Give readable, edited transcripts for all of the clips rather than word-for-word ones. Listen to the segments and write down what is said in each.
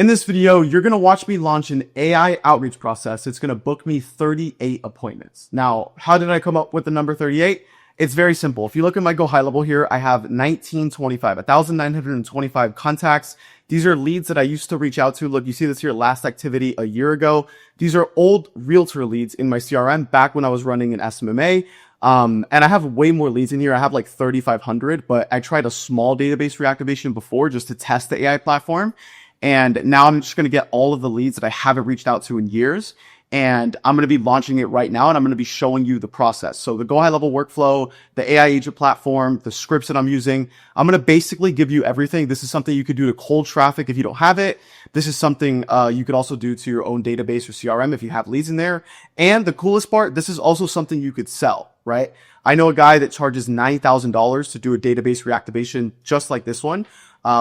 In this video, you're going to watch me launch an AI outreach process. It's going to book me 38 appointments. Now, how did I come up with the number 38? It's very simple. If you look at my Go High level here, I have 1,925 contacts. These are leads that I used to reach out to. Look, you see this here, last activity a year ago. These are old realtor leads in my CRM back when I was running an SMMA. And I have way more leads in here. I have like 3,500, but I tried a small database reactivation before just to test the AI platform. And now I'm just going to get all of the leads that I haven't reached out to in years. And I'm going to be launching it right now. And I'm going to be showing you the process. So the Go High level workflow, the AI agent platform, the scripts that I'm using, I'm going to basically give you everything. This is something you could do to cold traffic if you don't have it. This is something you could also do to your own database or CRM if you have leads in there. And the coolest part, this is also something you could sell, right? I know a guy that charges $9,000 to do a database reactivation just like this one.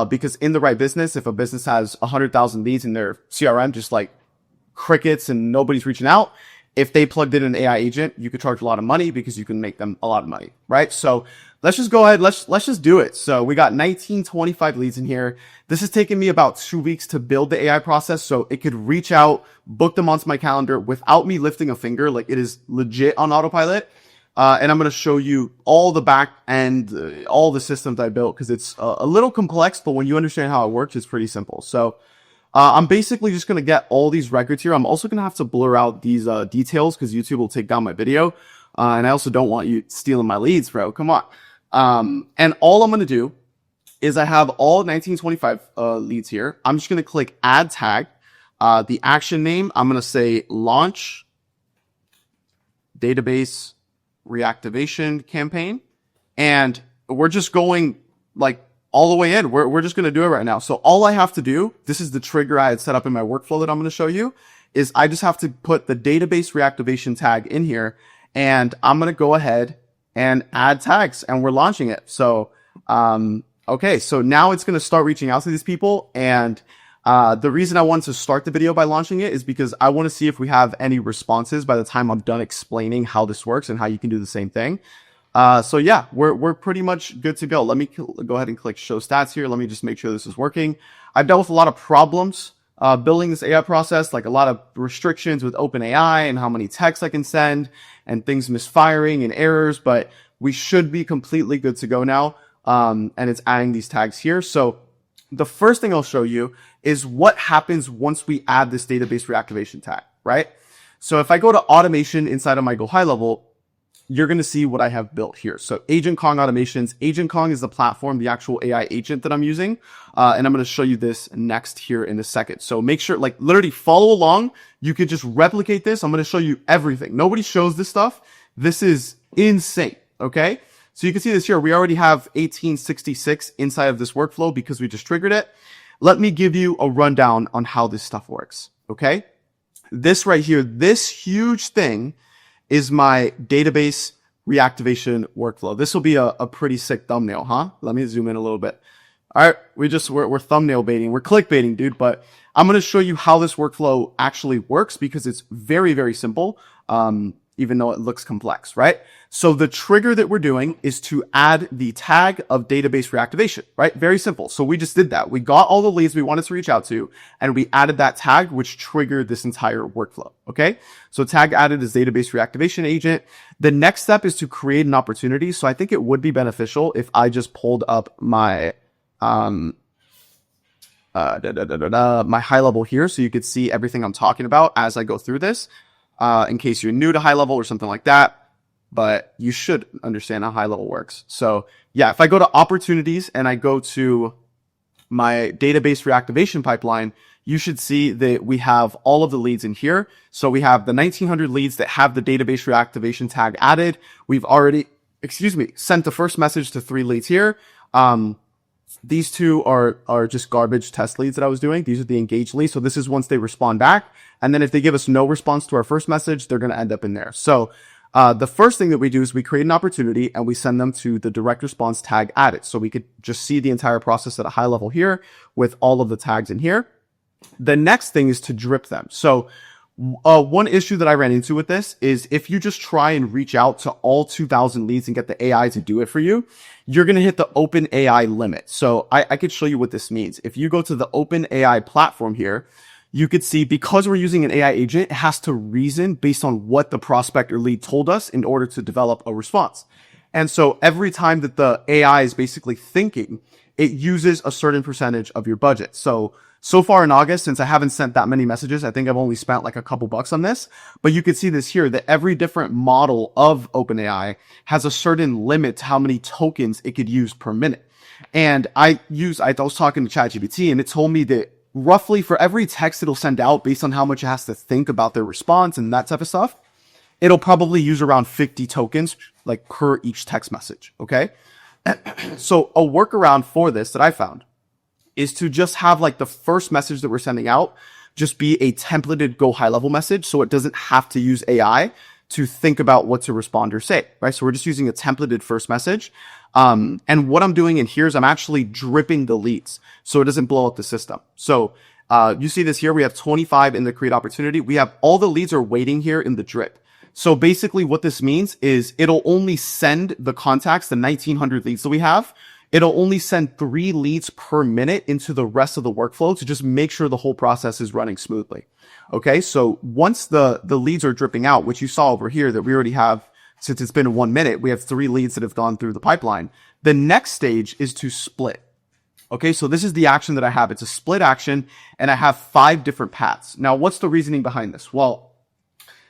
Because in the right business, if a business has 100,000 leads in their CRM, just like crickets and nobody's reaching out, if they plugged in an AI agent, you could charge a lot of money because you can make them a lot of money, right? So let's just go ahead. Let's just do it. So we got 1,925 leads in here. This has taken me about 2 weeks to build the AI process. So it could reach out, book them onto my calendar without me lifting a finger. Like it is legit on autopilot. And I'm going to show you all the back end, all the systems I built because it's a little complex, but when you understand how it works, it's pretty simple. So, I'm basically just going to get all these records here. I'm also going to have to blur out these, details because YouTube will take down my video. And I also don't want you stealing my leads, bro. Come on. And all I'm going to do is I have all 1925, leads here. I'm just going to click add tag, the action name. I'm going to say launch database reactivation campaign, and we're just going like all the way in. We're just going to do it right now. So all I have to do, this is the trigger I had set up in my workflow that I'm going to show you, is I just have to put the database reactivation tag in here, and I'm going to go ahead and add tags, and we're launching it. So, okay. So now it's going to start reaching out to these people. And the reason I wanted to start the video by launching it is because I want to see if we have any responses by the time I'm done explaining how this works and how you can do the same thing. So yeah, we're pretty much good to go. Let me go ahead and click show stats here. Let me just make sure this is working. I've dealt with a lot of problems, building this AI process, like a lot of restrictions with OpenAI and how many texts I can send and things misfiring and errors, but we should be completely good to go now. And it's adding these tags here. So the first thing I'll show you is what happens once we add this database reactivation tag, right? So if I go to automation inside of my Go High level, you're going to see what I have built here. So Agent Kong automations. Agent Kong is the platform, the actual AI agent that I'm using. And I'm going to show you this next here in a second. So make sure, like literally follow along. You could just replicate this. I'm going to show you everything. Nobody shows this stuff. This is insane. Okay. So you can see this here. We already have 1866 inside of this workflow because we just triggered it. Let me give you a rundown on how this stuff works. Okay. This right here, this huge thing is my database reactivation workflow. This will be a pretty sick thumbnail, huh? Let me zoom in a little bit. All right. We're thumbnail baiting. We're clickbaiting, dude, but I'm going to show you how this workflow actually works because it's very, very simple. Even though it looks complex, right? So the trigger that we're doing is to add the tag of database reactivation, right? Very simple. So we just did that. We got all the leads we wanted to reach out to, and we added that tag, which triggered this entire workflow. Okay. So tag added is database reactivation agent. The next step is to create an opportunity. So I think it would be beneficial if I just pulled up my, my high level here. So you could see everything I'm talking about as I go through this. In case you're new to high level or something like that, but you should understand how high level works. So yeah, if I go to opportunities and I go to my database reactivation pipeline, you should see that we have all of the leads in here. So we have the 1,900 leads that have the database reactivation tag added. We've already, sent the first message to 3 leads here. These 2 are just garbage test leads that I was doing. These are the engaged leads. So this is once they respond back. And then if they give us no response to our first message, they're going to end up in there. So, the first thing that we do is we create an opportunity and we send them to the direct response tag added. So we could just see the entire process at a high level here with all of the tags in here. The next thing is to drip them. So One issue that I ran into with this is if you just try and reach out to all 2,000 leads and get the AI to do it for you, you're going to hit the open AI limit. So I could show you what this means. If you go to the open AI platform here, you could see because we're using an AI agent, it has to reason based on what the prospect or lead told us in order to develop a response. And so every time that the AI is basically thinking, it uses a certain percentage of your budget. So far in August, since I haven't sent that many messages, I think I've only spent like a couple bucks on this, but you can see this here that every different model of OpenAI has a certain limit to how many tokens it could use per minute. And I was talking to ChatGPT and it told me that roughly for every text it'll send out based on how much it has to think about their response and that type of stuff, it'll probably use around 50 tokens like per each text message. Okay. So a workaround for this that I found is to just have like the first message that we're sending out just be a templated go high level message. So it doesn't have to use AI to think about what to respond or say, right? So we're just using a templated first message. And what I'm doing in here is I'm actually dripping the leads so it doesn't blow up the system. So, you see this here. We have 25 in the create opportunity. We have all the leads are waiting here in the drip. So basically what this means is it'll only send the contacts, the 1900 leads that we have. It'll only send 3 leads per minute into the rest of the workflow to just make sure the whole process is running smoothly. Okay. So once the leads are dripping out, which you saw over here that we already have, since it's been 1 minute, we have 3 leads that have gone through the pipeline. The next stage is to split. Okay. So this is the action that I have. It's a split action and I have 5 different paths. Now, what's the reasoning behind this? Well,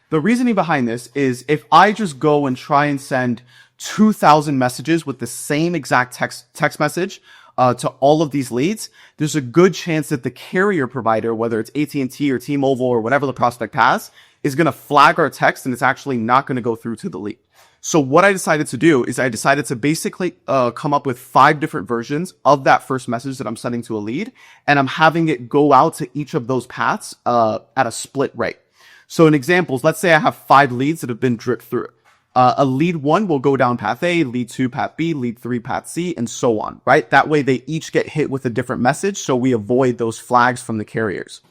the reasoning behind this is if I just go and try and send 2,000 messages with the same exact text message to all of these leads, there's a good chance that the carrier provider, whether it's AT&T or T-Mobile or whatever the prospect has, is going to flag our text and it's actually not going to go through to the lead. So what I decided to do is I decided to basically come up with 5 different versions of that first message that I'm sending to a lead, and I'm having it go out to each of those paths at a split rate. So in examples, let's say I have 5 leads that have been dripped through. A lead 1 will go down path A, lead 2 path B, lead 3 path C, and so on, right? That way they each get hit with a different message, so we avoid those flags from the carriers.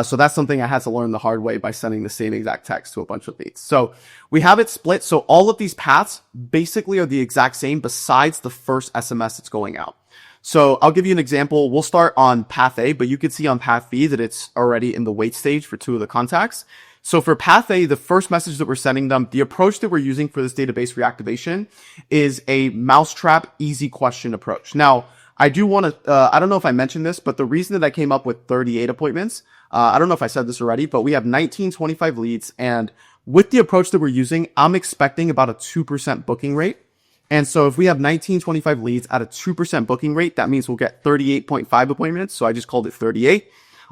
So that's something I had to learn the hard way by sending the same exact text to a bunch of leads. So we have it split. So all of these paths basically are the exact same besides the first SMS that's going out. So I'll give you an example. We'll start on path A, but you can see on path B that it's already in the wait stage for 2 of the contacts. So for path A, the first message that we're sending them, the approach that we're using for this database reactivation is a mousetrap easy question approach. Now, I do want to, I don't know if I mentioned this, but the reason that I came up with 38 appointments, I don't know if I said this already, but we have 1925 leads. And with the approach that we're using, I'm expecting about a 2% booking rate. And so if we have 1925 leads at a 2% booking rate, that means we'll get 38.5 appointments. So I just called it 38.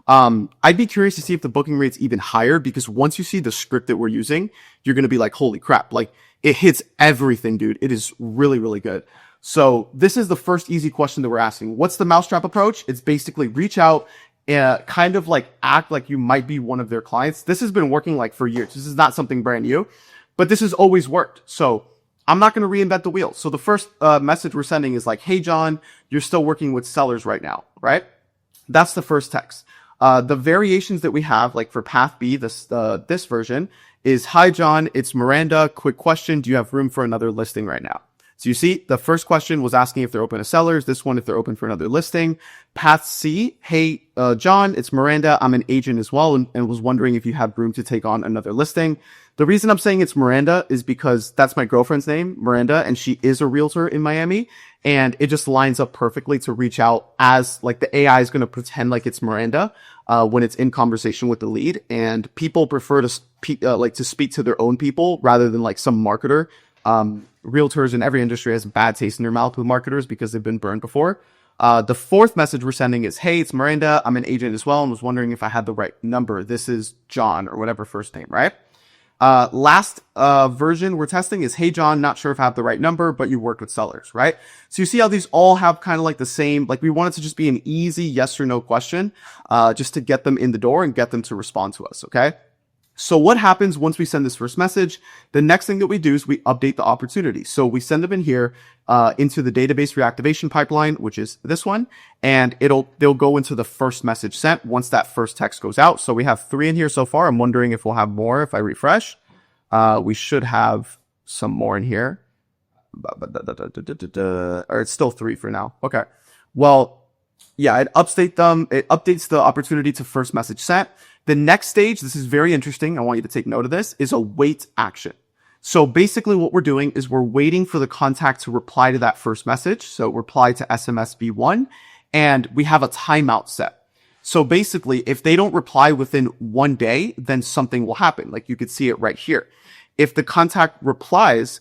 I'd be curious to see if the booking rate's even higher, because once you see the script that we're using, you're going to be like, holy crap, like it hits everything, dude. It is really, really good. So this is the first easy question that we're asking. What's the mousetrap approach? It's basically reach out, kind of like act like you might be one of their clients. This has been working like for years. This is not something brand new, but this has always worked. So I'm not going to reinvent the wheel. So the first message we're sending is like, hey, John, you're still working with sellers right now, right? That's the first text. The variations that we have, like for path B, this version is, hi, John, it's Miranda. Quick question. Do you have room for another listing right now? So you see, the first question was asking if they're open to sellers. This one, if they're open for another listing. Path C, hey, John, it's Miranda. I'm an agent as well and was wondering if you have room to take on another listing. The reason I'm saying it's Miranda is because that's my girlfriend's name, Miranda, and she is a realtor in Miami. And it just lines up perfectly to reach out as like the AI is going to pretend like it's Miranda when it's in conversation with the lead. And people prefer to speak to their own people rather than like some marketer. Realtors in every industry has bad taste in their mouth with marketers because they've been burned before. The fourth message we're sending is, hey, it's Miranda. I'm an agent as well and was wondering if I had the right number. This is John or whatever first name, right? Last version we're testing is, hey, John, not sure if I have the right number, but you worked with sellers, right? So you see how these all have kind of like the same, like we want it to just be an easy yes or no question, just to get them in the door and get them to respond to us. Okay. So what happens once we send this first message? The next thing that we do is we update the opportunity. So we send them in here into the database reactivation pipeline, which is this one, and they'll go into the first message sent once that first text goes out. So we have 3 in here so far. I'm wondering if we'll have more if I refresh. We should have some more in here. Or it's still 3 for now. Okay. Well, yeah, it updates the opportunity to first message sent. The next stage, this is very interesting, I want you to take note of this, is a wait action. So basically what we're doing is we're waiting for the contact to reply to that first message. So reply to SMS V1, and we have a timeout set. So basically, if they don't reply within 1 day, then something will happen. Like you could see it right here. If the contact replies,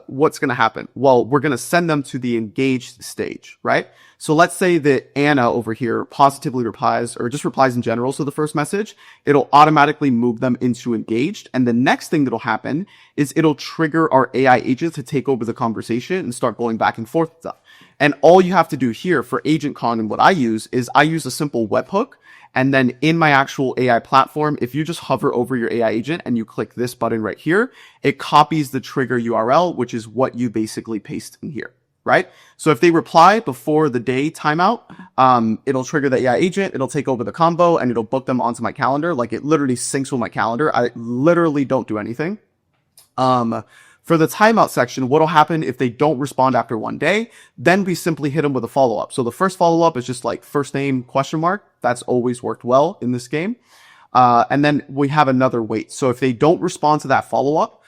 what's going to happen? Well, we're going to send them to the engaged stage, right? So let's say that Anna over here positively replies or just replies in general. So the first message, it'll automatically move them into engaged. And the next thing that'll happen is it'll trigger our AI agent to take over the conversation and start going back and forth with them. And all you have to do here for Agent Con and what I use is I use a simple webhook. And then in my actual AI platform, if you just hover over your AI agent and you click this button right here, it copies the trigger URL, which is what you basically paste in here, right? So if they reply before the day timeout, it'll trigger the AI agent, it'll take over the combo, and it'll book them onto my calendar. Like it literally syncs with my calendar. I literally don't do anything. For the timeout section, what'll happen if they don't respond after 1 day? Then we simply hit them with a follow-up. So the first follow-up is just like first name question mark. That's always worked well in this game. And then we have another wait. So if they don't respond to that follow-up,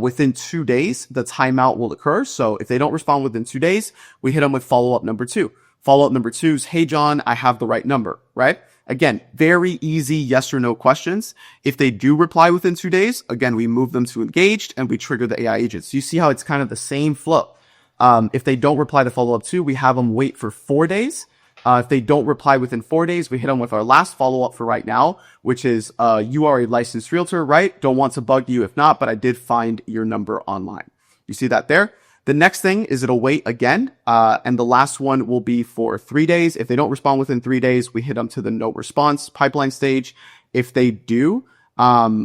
within 2 days, the timeout will occur. So if they don't respond within 2 days, we hit them with follow-up number 2. Follow-up number 2 is, hey, John, I have the right number, right? Again, very easy yes or no questions. If they do reply within 2 days, again, we move them to engaged and we trigger the AI agent. So you see how it's kind of the same flow. If they don't reply to follow-up 2, we have them wait for 4 days. If they don't reply within 4 days, we hit them with our last follow-up for right now, which is, you are a licensed realtor, right? Don't want to bug you if not, but I did find your number online. You see that there? The next thing is it'll wait again, and the last one will be for 3 days. If they don't respond within 3 days, we hit them to the no response pipeline stage. If they do,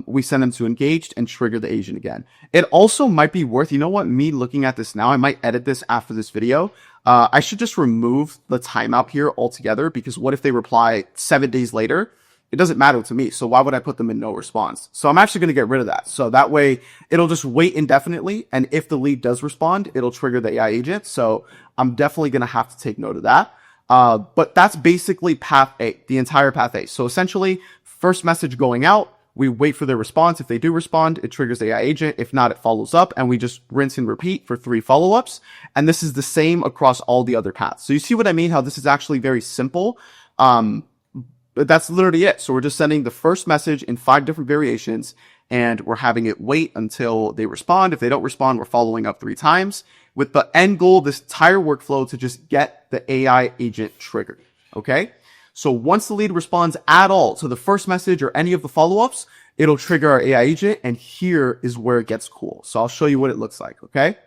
we send them to engaged and trigger the agent again. It also might be worth, you know what, me looking at this now, I might edit this after this video. I should just remove the timeout here altogether, because what if they reply 7 days later? It doesn't matter to me. So why would I put them in no response? So I'm actually going to get rid of that. So that way it'll just wait indefinitely. And if the lead does respond, it'll trigger the AI agent. So I'm definitely going to have to take note of that. But that's basically path A, the entire path A. So essentially first message going out, we wait for their response. If they do respond, it triggers the AI agent. If not, it follows up, and we just rinse and repeat for 3 follow-ups. And this is the same across all the other paths. So you see what I mean? How this is actually very simple. But that's literally it. So we're just sending the first message in 5 different variations, and we're having it wait until they respond. If they don't respond, we're following up 3 times with the end goal, this entire workflow, to just get the AI agent triggered. Okay. So once the lead responds at all to the first message or any of the follow-ups, it'll trigger our AI agent. And here is where it gets cool. So I'll show you what it looks like. Okay.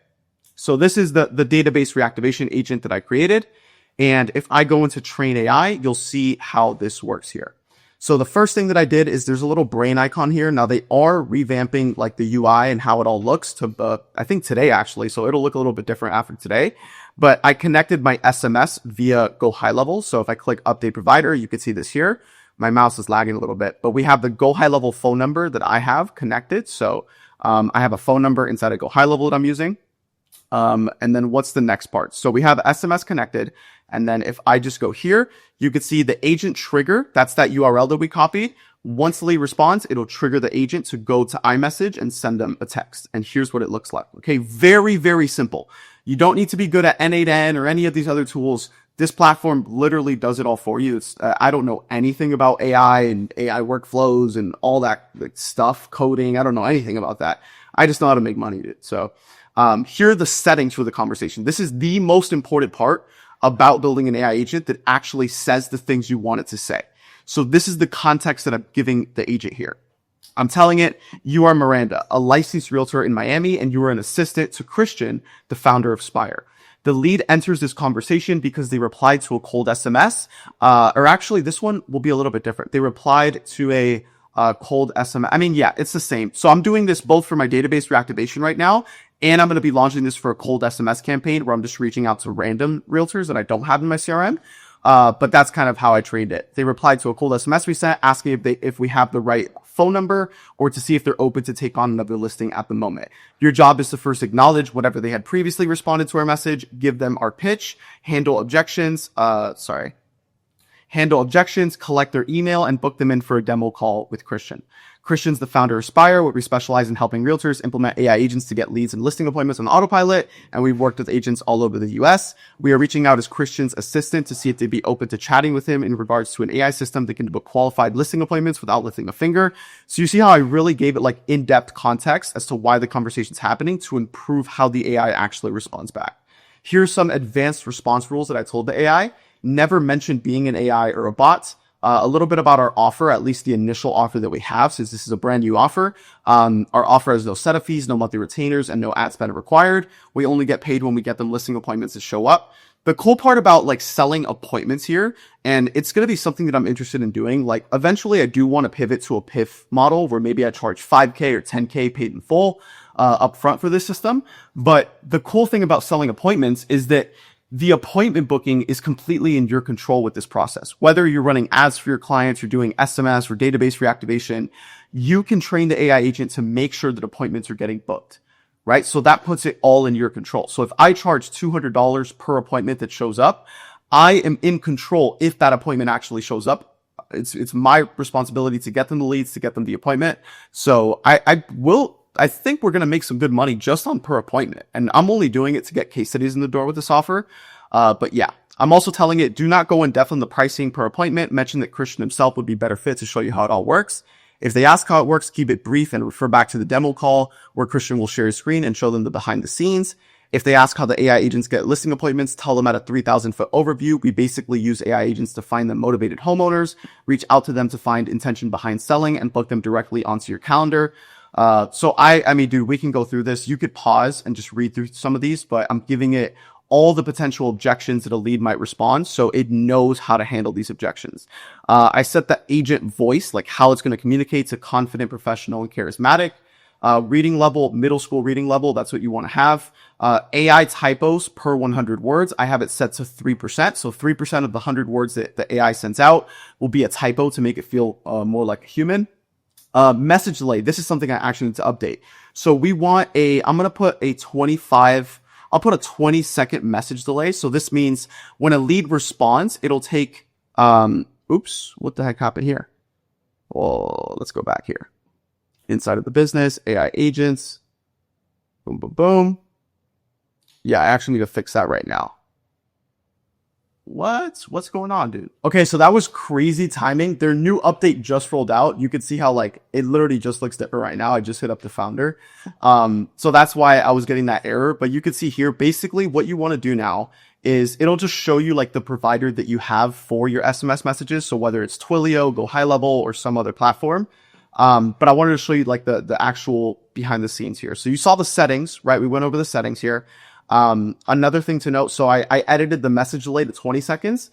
So this is the database reactivation agent that I created. And if I go into train AI, you'll see how this works here. So the first thing that I did is there's a little brain icon here. Now they are revamping like the UI and how it all looks to, I think today actually. So it'll look a little bit different after today, but I connected my SMS via Go High Level. So if I click update provider, you can see this here. My mouse is lagging a little bit, but we have the Go High Level phone number that I have connected. So, I have a phone number inside of Go High Level that I'm using. And then what's the next part? So we have SMS connected. And then if I just go here, you could see the agent trigger. That's that URL that we copied. Once the lead responds, it'll trigger the agent to go to iMessage and send them a text. And here's what it looks like. Okay. Very, very simple. You don't need to be good at N8N or any of these other tools. This platform literally does it all for you. It's, I don't know anything about AI and AI workflows and all that stuff, coding. I don't know anything about that. I just know how to make money. So, here are the settings for the conversation. This is the most important part about building an AI agent that actually says the things you want it to say. So this is the context that I'm giving the agent here. I'm telling it, you are Miranda, a licensed realtor in Miami, and you are an assistant to Christian, the founder of Spire. The lead enters this conversation because they replied to a cold SMS, or actually this one will be a little bit different. They replied to a cold SMS. I mean, yeah, it's the same. So I'm doing this both for my database reactivation right now, and I'm going to be launching this for a cold SMS campaign where I'm just reaching out to random realtors that I don't have in my CRM. But that's kind of how I trained it. They replied to a cold SMS we sent asking if we have the right phone number or to see if they're open to take on another listing at the moment. Your job is to first acknowledge whatever they had previously responded to our message, give them our pitch, handle objections, collect their email, and book them in for a demo call with Christian. Christian's the founder of Spire, where we specialize in helping realtors implement AI agents to get leads and listing appointments on autopilot, and we've worked with agents all over the US. We are reaching out as Christian's assistant to see if they'd be open to chatting with him in regards to an AI system that can book qualified listing appointments without lifting a finger. So you see how I really gave it like in-depth context as to why the conversation's happening to improve how the AI actually responds back. Here's some advanced response rules that I told the AI. Never mention being an AI or a bot. A little bit about our offer, at least the initial offer that we have, since this is a brand new offer. Our offer has no setup fees, no monthly retainers, and no ad spend required. We only get paid when we get them listing appointments to show up. The cool part about like selling appointments here, and it's going to be something that I'm interested in doing. Like eventually I do want to pivot to a PIF model where maybe I charge 5K or 10K paid in full, upfront for this system. But the cool thing about selling appointments is that the appointment booking is completely in your control with this process. Whether you're running ads for your clients, you're doing SMS or database reactivation, you can train the AI agent to make sure that appointments are getting booked, right? So that puts it all in your control. So if I charge $200 per appointment that shows up, I am in control if that appointment actually shows up. It's my responsibility to get them the leads, to get them the appointment. So I think we're going to make some good money just on per appointment. And I'm only doing it to get case studies in the door with this offer. But yeah, I'm also telling it, do not go in depth on the pricing per appointment. Mention that Christian himself would be better fit to show you how it all works. If they ask how it works, keep it brief and refer back to the demo call where Christian will share his screen and show them the behind the scenes. If they ask how the AI agents get listing appointments, tell them at a 3,000-foot overview. We basically use AI agents to find them motivated homeowners, reach out to them to find intention behind selling, and book them directly onto your calendar. So I mean, dude, we can go through this. You could pause and just read through some of these, but I'm giving it all the potential objections that a lead might respond, so it knows how to handle these objections. I set the agent voice, like how it's going to communicate, to confident, professional, and charismatic. Reading level, middle school reading level, that's what you want to have. AI typos per 100 words, I have it set to 3%. So 3% of the 100 words that the AI sends out will be a typo to make it feel more like a human. Message delay, this is something I actually need to update. So we want I'm going to put I'll put a 20-second message delay. So this means when a lead responds, it'll take, oops, what the heck happened here? Well, let's go back here. Inside of the business, AI agents, boom, boom, boom. Yeah, I actually need to fix that right now. What's going on, dude? Okay, so that was crazy timing. Their new update just rolled out. You could see how like it literally just looks different right now. I just hit up the founder. So that's why I was getting that error. But you could see here, basically what you want to do now is it'll just show you like the provider that you have for your SMS messages. So whether it's Twilio, Go High Level, or some other platform. But I wanted to show you like the actual behind the scenes here. So you saw the settings, right? We went over the settings here. Another thing to note, so I edited the message delay to 20 seconds.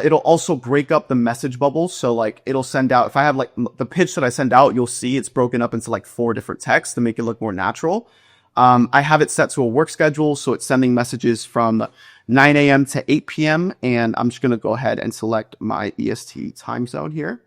It'll also break up the message bubbles. So like it'll send out, if I have like the pitch that I send out, you'll see it's broken up into like 4 different texts to make it look more natural. I have it set to a work schedule. So it's sending messages from 9 a.m. to 8 p.m. And I'm just going to go ahead and select my EST time zone here.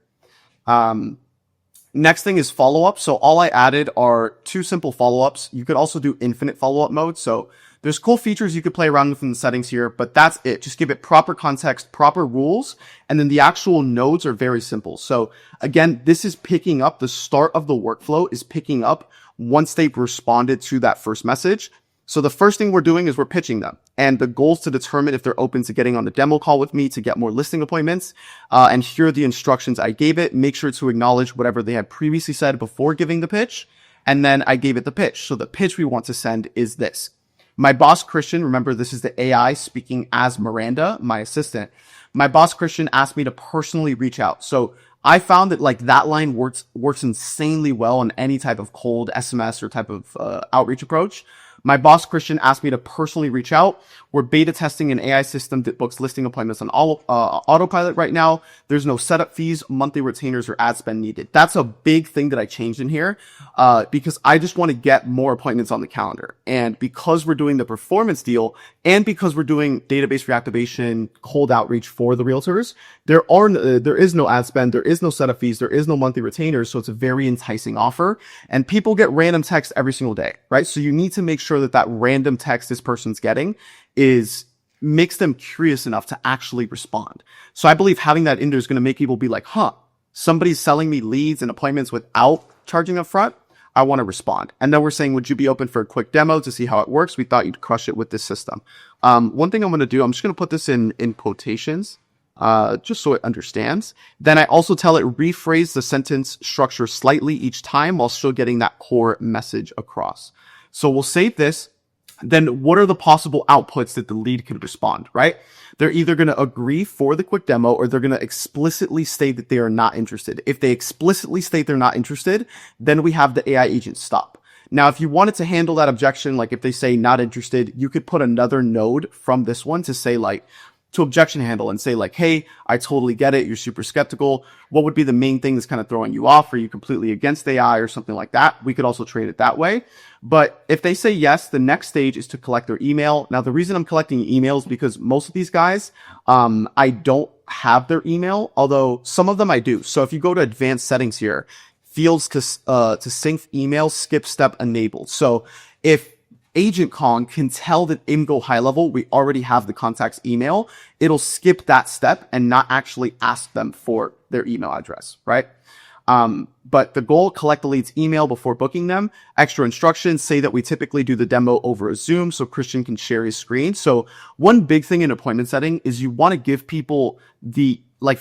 Next thing is follow-up. So all I added are 2 simple follow-ups. You could also do infinite follow-up mode. So there's cool features you could play around with in the settings here, but that's it. Just give it proper context, proper rules, and then the actual nodes are very simple. So again, this is picking up the start of the workflow is picking up once they've responded to that first message. So the first thing we're doing is we're pitching them, and the goal is to determine if they're open to getting on the demo call with me to get more listing appointments. And here are the instructions I gave it. Make sure to acknowledge whatever they had previously said before giving the pitch. And then I gave it the pitch. So the pitch we want to send is this. My boss, Christian, remember this is the AI speaking as Miranda, my assistant. My boss, Christian, asked me to personally reach out. So I found that like that line works insanely well on any type of cold SMS or type of outreach approach. My boss, Christian, asked me to personally reach out. We're beta testing an AI system that books listing appointments on autopilot right now. There's no setup fees, monthly retainers, or ad spend needed. That's a big thing that I changed in here because I just want to get more appointments on the calendar. And because we're doing the performance deal and because we're doing database reactivation, cold outreach for the realtors, there is no ad spend, there is no setup fees, there is no monthly retainers. So it's a very enticing offer. And people get random text every single day, right? So you need to make sure that that random text this person's getting makes them curious enough to actually respond. So I believe having that in there is going to make people be like, huh, somebody's selling me leads and appointments without charging up front. I want to respond. And then we're saying, would you be open for a quick demo to see how it works? We thought you'd crush it with this system. One thing I'm going to do, I'm just going to put this in quotations, just so it understands. Then I also tell it rephrase the sentence structure slightly each time while still getting that core message across. So we'll save this. Then what are the possible outputs that the lead could respond, right? They're either going to agree for the quick demo or they're going to explicitly state that they are not interested. If they explicitly state they're not interested, then we have the AI agent stop. Now, if you wanted to handle that objection, like if they say not interested, you could put another node from this one to say like, to objection handle and say like, hey, I totally get it. You're super skeptical. What would be the main thing that's kind of throwing you off? Are you completely against AI or something like that? We could also trade it that way. But if they say yes, the next stage is to collect their email. Now, the reason I'm collecting emails because most of these guys, I don't have their email, although some of them I do. So if you go to advanced settings here, fields to sync email, skip step enabled. So if Agent Kong can tell that IMGO high level, we already have the contact's email, it'll skip that step and not actually ask them for their email address, right? But the goal, collect the lead's email before booking them. Extra instructions say that we typically do the demo over a Zoom so Christian can share his screen. So one big thing in appointment setting is you want to give people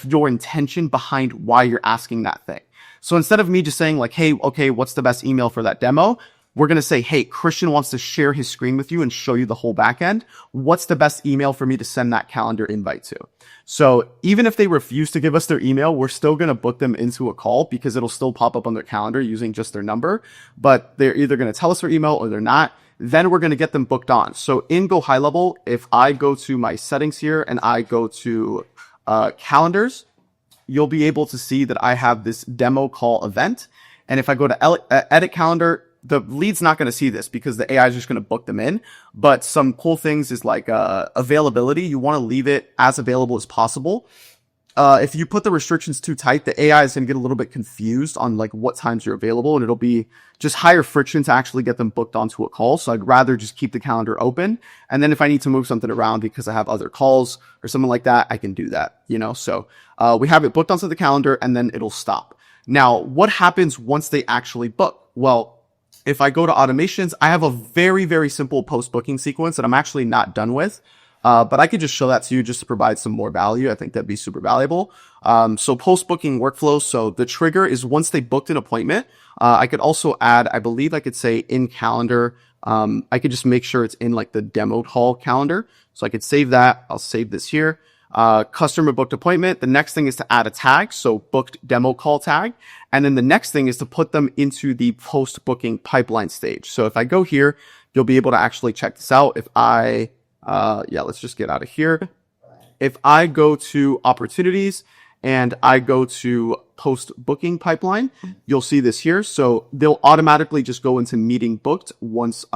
your intention behind why you're asking that thing. So instead of me just saying like, hey, okay, what's the best email for that demo? We're going to say, hey, Christian wants to share his screen with you and show you the whole back end. What's the best email for me to send that calendar invite to? So even if they refuse to give us their email, we're still going to book them into a call because it'll still pop up on their calendar using just their number. But they're either going to tell us their email or they're not. Then we're going to get them booked on. So in Go High Level, if I go to my settings here and I go to calendars, you'll be able to see that I have this demo call event. And if I go to edit calendar, the lead's not going to see this because the AI is just going to book them in. But some cool things is like availability. You want to leave it as available as possible. If you put the restrictions too tight, the AI is going to get a little bit confused on like what times you're available, and it'll be just higher friction to actually get them booked onto a call. So I'd rather just keep the calendar open. And then if I need to move something around because I have other calls or something like that, I can do that, So we have it booked onto the calendar and then it'll stop. Now, what happens once they actually book? Well, if I go to automations, I have a very, very simple post-booking sequence that I'm actually not done with. But I could just show that to you just to provide some more value. I think that'd be super valuable. So post-booking workflow. So the trigger is once they booked an appointment. I could also add, I believe I could say in calendar. I could just make sure it's in like the demo call calendar. So I could save that. I'll save this here. Customer booked appointment. The next thing is to add a tag. So booked demo call tag. And then the next thing is to put them into the post booking pipeline stage. So if I go here, you'll be able to actually check this out. If I, let's just get out of here. If I go to opportunities and I go to post booking pipeline, you'll see this here. So they'll automatically just go into meeting booked once,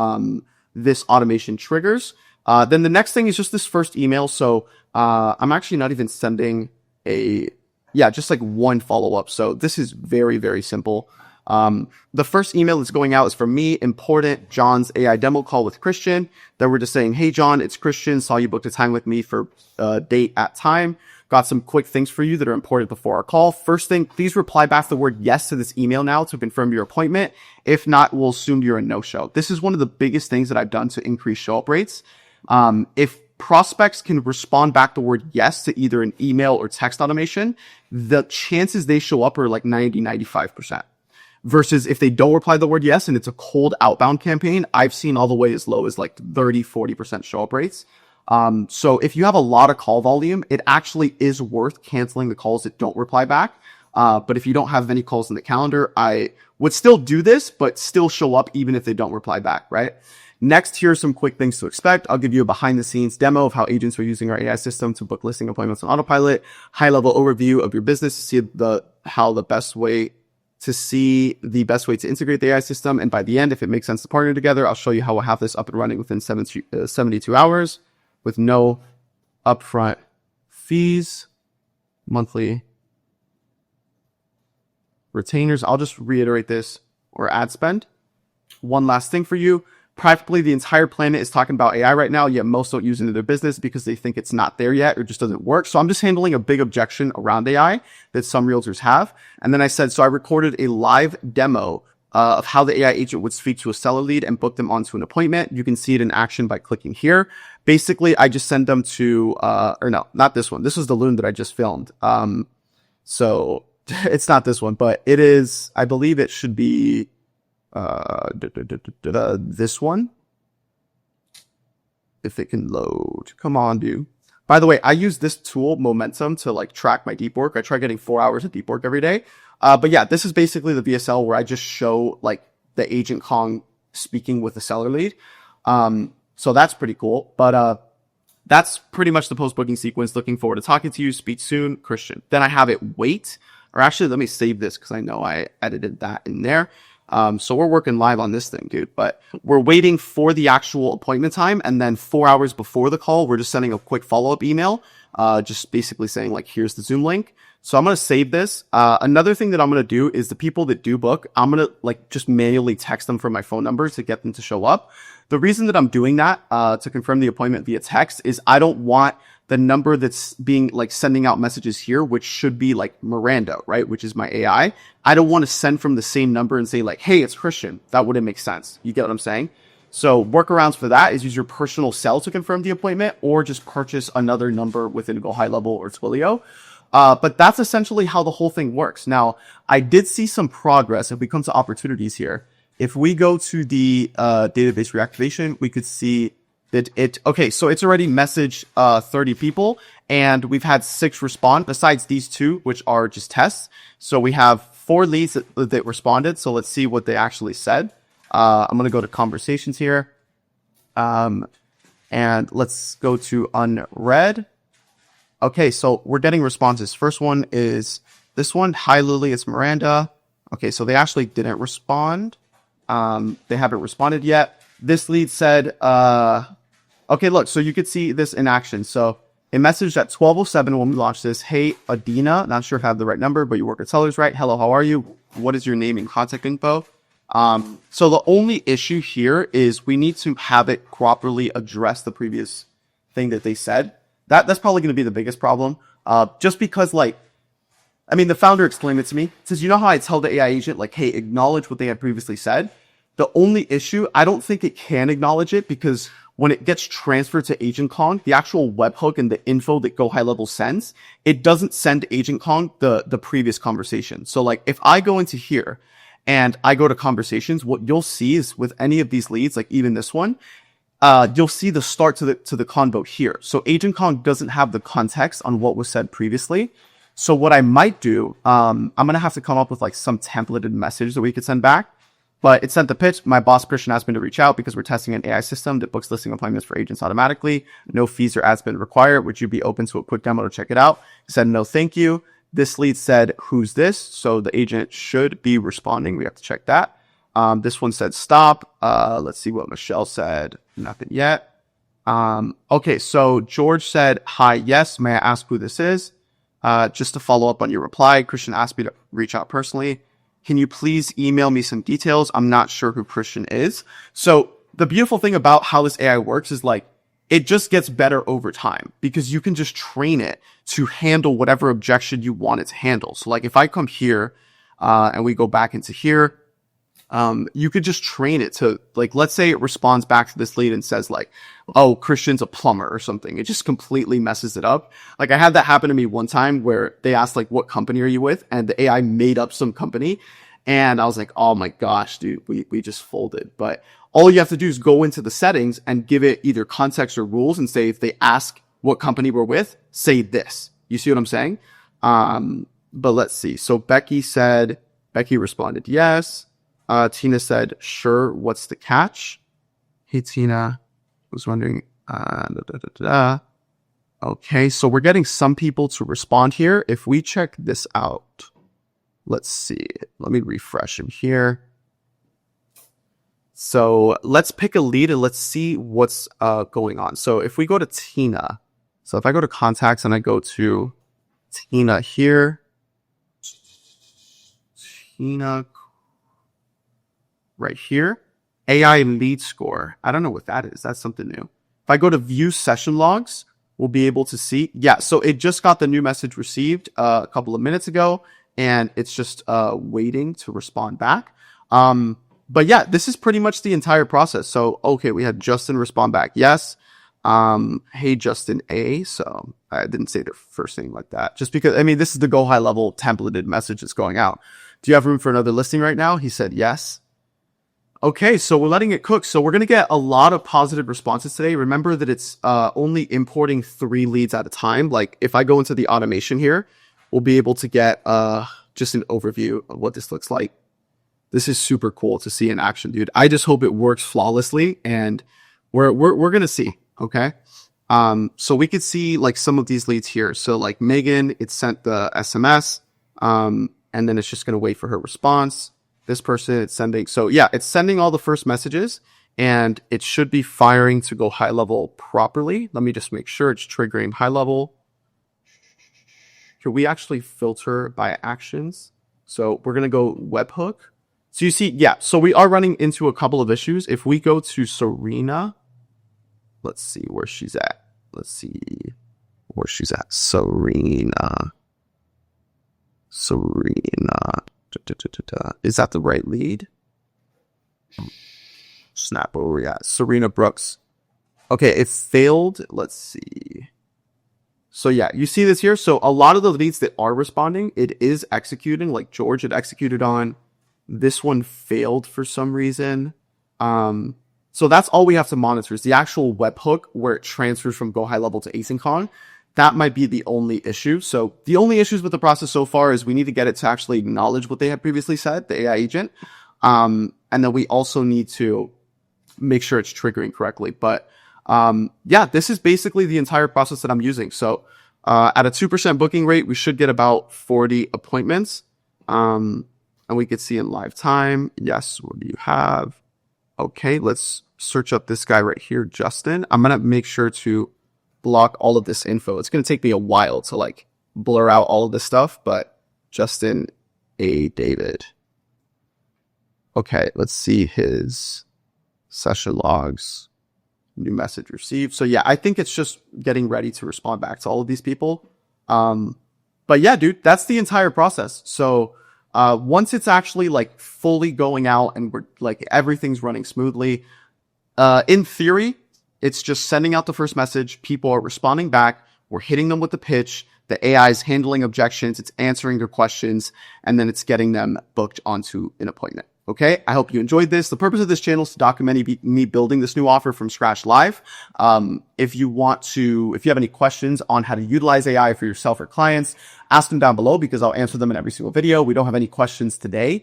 this automation triggers. Then the next thing is just this first email. So, I'm actually not even sending just like one follow-up. So this is very, very simple. The first email that's going out is from me, important, John's AI demo call with Christian. Then we're just saying, hey, John, it's Christian. Saw you booked a time with me for date at time. Got some quick things for you that are important before our call. First thing, please reply back the word yes to this email now to confirm your appointment. If not, we'll assume you're a no-show. This is one of the biggest things that I've done to increase show-up rates. If prospects can respond back the word yes to either an email or text automation, the chances they show up are like 95%. Versus if they don't reply the word yes and it's a cold outbound campaign, I've seen all the way as low as like 30-40% show up rates. So if you have a lot of call volume, it actually is worth canceling the calls that don't reply back. But if you don't have any calls in the calendar, I would still do this, but still show up even if they don't reply back, right? Next, here are some quick things to expect. I'll give you a behind the scenes demo of how agents are using our AI system to book listing appointments on autopilot, high level overview of your business to see the best way to integrate the AI system. And by the end, if it makes sense to partner together, I'll show you how we'll have this up and running within 72 hours with no upfront fees, monthly retainers. I'll just reiterate this, or ad spend. One last thing for you. Practically the entire planet is talking about AI right now, yet most don't use it in their business because they think it's not there yet or just doesn't work. So I'm just handling a big objection around AI that some realtors have. And then I said, so I recorded a live demo of how the AI agent would speak to a seller lead and book them onto an appointment. You can see it in action by clicking here. Basically, I just send them to, or no, not this one. This is the loon that I just filmed. So it's not this one, but it is, I believe it should be this one, if it can load. Come on, dude. By the way, I use this tool Momentum to like track my deep work. I try getting 4 hours of deep work every day. But yeah, this is basically the VSL where I just show like the agent Kong speaking with the seller lead. So that's pretty cool. But that's pretty much the post-booking sequence. Looking forward to talking to you. Speak soon, Christian. Then I have it wait, or actually let me save this because I know I edited that in there. So we're working live on this thing, dude, but we're waiting for the actual appointment time. And then 4 hours before the call, we're just sending a quick follow-up email, just basically saying like, here's the Zoom link. So I'm going to save this. Another thing that I'm going to do is the people that do book, I'm going to like just manually text them from my phone number to get them to show up. The reason that I'm doing that, to confirm the appointment via text is I don't want the number that's being like sending out messages here, which should be like Miranda, right? Which is my AI. I don't want to send from the same number and say like, hey, it's Christian. That wouldn't make sense. You get what I'm saying? So workarounds for that is use your personal cell to confirm the appointment or just purchase another number within Go High Level or Twilio. But that's essentially how the whole thing works. Now, I did see some progress if we come to opportunities here. If we go to the database reactivation, we could see that okay, so it's already messaged 30 people and we've had 6 respond besides these 2, which are just tests. So we have 4 leads that responded. So let's see what they actually said. I'm going to go to conversations here. And let's go to unread. Okay, so we're getting responses. First one is this one. Hi, Lily, it's Miranda. Okay, so they actually didn't respond. They haven't responded yet. This lead said, okay, look, so you could see this in action. So it messaged at 12:07 when we launched this. Hey, Adina, not sure if I have the right number, but you work at Sellers, right? Hello, how are you? What is your name and contact info? So the only issue here is we need to have it properly address the previous thing that they said. That's probably going to be the biggest problem. Just because like, I mean, the founder explained it to me. It says, you know how I tell the AI agent, like, hey, acknowledge what they had previously said? The only issue, I don't think it can acknowledge it because when it gets transferred to Agent Kong, the actual webhook and the info that Go High Level sends, it doesn't send Agent Kong the previous conversation. So like if I go into here and I go to conversations, what you'll see is with any of these leads, like even this one, you'll see the start to the convo here. So Agent Kong doesn't have the context on what was said previously. So what I might do, I'm going to have to come up with like some templated message that we could send back. But it sent the pitch. My boss, Christian, asked me to reach out because we're testing an AI system that books listing appointments for agents automatically. No fees or ad spend required. Would you be open to a quick demo to check it out? He said, no, thank you. This lead said, who's this? So the agent should be responding. We have to check that. This one said, stop. Let's see what Michelle said. Nothing yet. Okay, so George said, hi, yes. May I ask who this is? Just to follow up on your reply, Christian asked me to reach out personally. Can you please email me some details? I'm not sure who Christian is. So the beautiful thing about how this AI works is like, it just gets better over time because you can just train it to handle whatever objection you want it to handle. So like if I come here, and we go back into here, you could just train it to like, let's say it responds back to this lead and says like, oh, Christian's a plumber or something. It just completely messes it up. Like I had that happen to me one time where they asked like, what company are you with? And the AI made up some company. And I was like, oh my gosh, dude, we just folded. But all you have to do is go into the settings and give it either context or rules and say, if they ask what company we're with, say this. You see what I'm saying? But let's see. So Becky responded yes. Tina said, sure, what's the catch? Hey, Tina. I was wondering. Okay, so we're getting some people to respond here. If we check this out, let's see. Let me refresh him here. So let's pick a lead and let's see what's going on. So if we go to Tina, so if I go to contacts and I go to Tina here, Tina right here, AI lead score. I don't know what that is. That's something new. If I go to view session logs, we'll be able to see. Yeah, so it just got the new message received a couple of minutes ago, and it's just waiting to respond back. But yeah, this is pretty much the entire process. So, okay, we had Justin respond back. Yes. Hey, Justin A. So I didn't say their first name like that. Just because, I mean, this is the go high level templated message that's going out. Do you have room for another listing right now? He said yes. Okay, so we're letting it cook. So we're going to get a lot of positive responses today. Remember that it's only importing 3 leads at a time. Like if I go into the automation here, we'll be able to get just an overview of what this looks like. This is super cool to see in action, dude. I just hope it works flawlessly, and we're going to see, okay? So we could see like some of these leads here. So like Megan, it sent the SMS, and then it's just going to wait for her response. This person, it's sending. So yeah, it's sending all the first messages, and it should be firing to go high level properly. Let me just make sure it's triggering high level. Can we actually filter by actions? So we're going to go webhook. So you see, yeah, so we are running into a couple of issues. If we go to Serena, let's see where she's at. Let's see where she's at. Serena. Is that the right lead? Snap over, yeah. Serena Brooks. Okay, it failed. Let's see. So yeah, you see this here. So a lot of the leads that are responding, it is executing. Like George, it executed on. This one failed for some reason. So that's all we have to monitor is the actual webhook where it transfers from go high level to asynchron. That might be the only issue. So the only issues with the process so far is we need to get it to actually acknowledge what they had previously said, the AI agent. And then we also need to make sure it's triggering correctly. But yeah, this is basically the entire process that I'm using. So at a 2% booking rate, we should get about 40 appointments. And we could see in live time. Yes, what do you have? Okay, let's search up this guy right here, Justin. I'm going to make sure to block all of this info. It's going to take me a while to like blur out all of this stuff, but Justin A. David. Okay, let's see his session logs. New message received. So yeah, I think it's just getting ready to respond back to all of these people. But yeah, dude, that's the entire process. So once it's actually like fully going out and we're like everything's running smoothly, in theory, it's just sending out the first message. People are responding back. We're hitting them with the pitch. The AI is handling objections. It's answering their questions, and then it's getting them booked onto an appointment. Okay, I hope you enjoyed this. The purpose of this channel is to document me building this new offer from scratch live. If you have any questions on how to utilize AI for yourself or clients, ask them down below because I'll answer them in every single video. We don't have any questions today.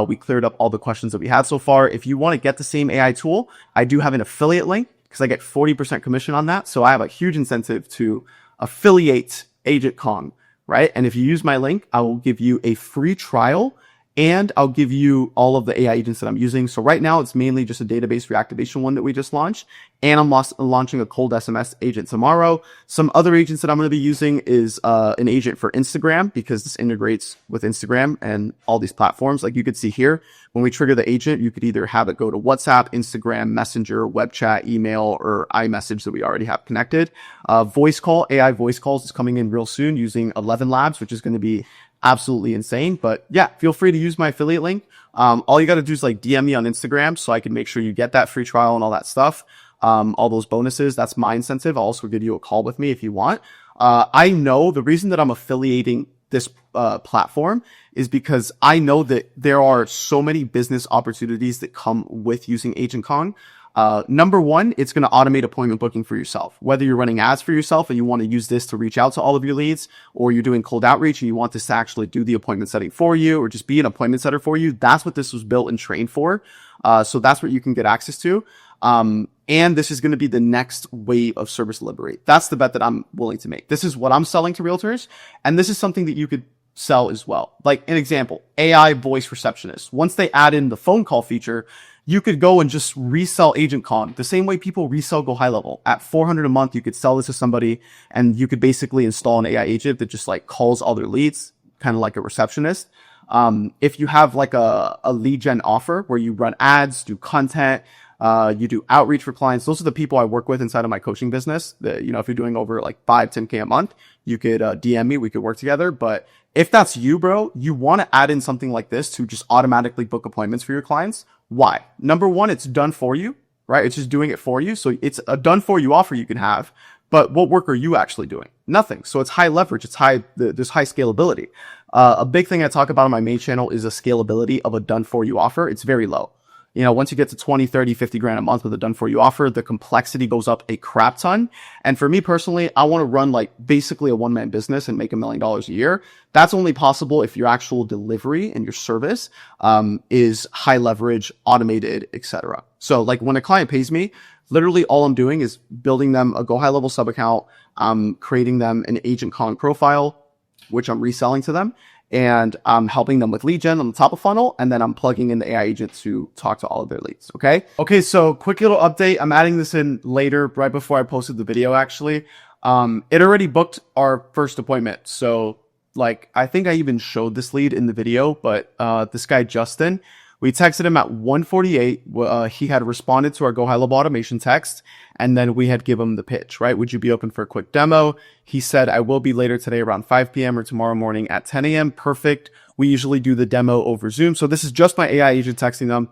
We cleared up all the questions that we had so far. If you want to get the same AI tool, I do have an affiliate link because I get 40% commission on that. So I have a huge incentive to affiliate Agent Kong, right? And if you use my link, I will give you a free trial, and I'll give you all of the AI agents that I'm using. So right now, it's mainly just a database reactivation one that we just launched. And I'm launching a cold SMS agent tomorrow. Some other agents that I'm going to be using is an agent for Instagram, because this integrates with Instagram and all these platforms. Like you could see here, when we trigger the agent, you could either have it go to WhatsApp, Instagram, Messenger, web chat, email, or iMessage that we already have connected. Voice call, AI voice calls is coming in real soon using 11 Labs, which is going to be absolutely insane. But yeah, feel free to use my affiliate link. All you got to do is like DM me on Instagram so I can make sure you get that free trial and all that stuff. All those bonuses, that's my incentive. I'll also give you a call with me if you want. I know the reason that I'm affiliating this platform is because I know that there are so many business opportunities that come with using Agent Kong. Number one, it's going to automate appointment booking for yourself. Whether you're running ads for yourself and you want to use this to reach out to all of your leads, or you're doing cold outreach and you want this to actually do the appointment setting for you, or just be an appointment setter for you, that's what this was built and trained for. So that's what you can get access to. And this is going to be the next wave of service delivery. That's the bet that I'm willing to make. This is what I'm selling to realtors. And this is something that you could sell as well. Like an example, AI voice receptionist. Once they add in the phone call feature, you could go and just resell Agent Con the same way people resell Go High Level. At $400 a month, you could sell this to somebody and you could basically install an AI agent that just like calls all their leads, kind of like a receptionist. If you have like a lead gen offer where you run ads, do content, you do outreach for clients. Those are the people I work with inside of my coaching business. That, if you're doing over like 10K a month, you could DM me. We could work together. But if that's you, bro, you want to add in something like this to just automatically book appointments for your clients. Why? Number one, it's done for you, right? It's just doing it for you. So it's a done for you offer you can have. But what work are you actually doing? Nothing. So it's high leverage. It's there's high scalability. A big thing I talk about on my main channel is the scalability of a done for you offer. It's very low. Once you get to 20, 30, 50 grand a month with a done for you offer, the complexity goes up a crap ton. And for me personally, I want to run like basically a one-man business and make $1 million a year. That's only possible if your actual delivery and your service, is high leverage, automated, etc. So like when a client pays me, literally all I'm doing is building them a Go High Level sub account. I'm creating them an Agent Con profile, which I'm reselling to them. And I'm helping them with lead gen on the top of funnel. And then I'm plugging in the AI agent to talk to all of their leads. Okay. So quick little update. I'm adding this in later, right before I posted the video, actually. It already booked our first appointment. So like, I think I even showed this lead in the video, but, this guy, Justin, we texted him at 1:48. He had responded to our Go High Level automation text, and then we had given him the pitch, right? Would you be open for a quick demo? He said, I will be later today around 5 p.m. or tomorrow morning at 10 a.m. Perfect. We usually do the demo over Zoom. So this is just my AI agent texting them.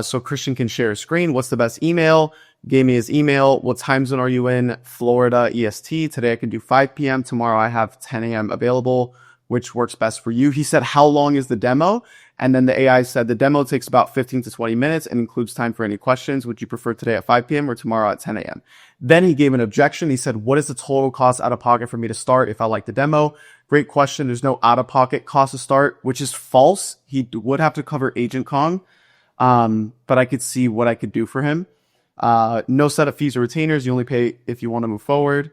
So Christian can share a screen. What's the best email? Gave me his email. What time zone are you in? Florida EST. Today I can do 5 p.m. Tomorrow I have 10 a.m. available. Which works best for you? He said, how long is the demo? And then the AI said the demo takes about 15 to 20 minutes and includes time for any questions. Would you prefer today at 5 p.m. or tomorrow at 10 a.m.? Then he gave an objection. He said, what is the total cost out of pocket for me to start if I like the demo? Great question. There's no out of pocket cost to start, which is false. He would have to cover Agent Con. But I could see what I could do for him. No set of fees or retainers. You only pay if you want to move forward.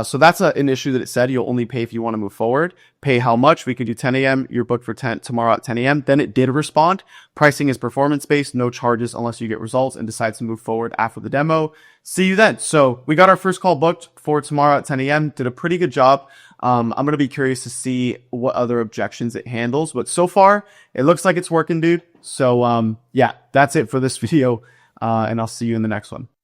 So that's an issue that it said you'll only pay if you want to move forward. Pay how much? We could do 10 a.m. You're booked for tomorrow at 10 a.m. Then it did respond. Pricing is performance based, no charges unless you get results and decide to move forward after the demo. See you then. So we got our first call booked for tomorrow at 10 a.m. Did a pretty good job. I'm going to be curious to see what other objections it handles, but so far it looks like it's working, dude. So, yeah, that's it for this video. And I'll see you in the next one.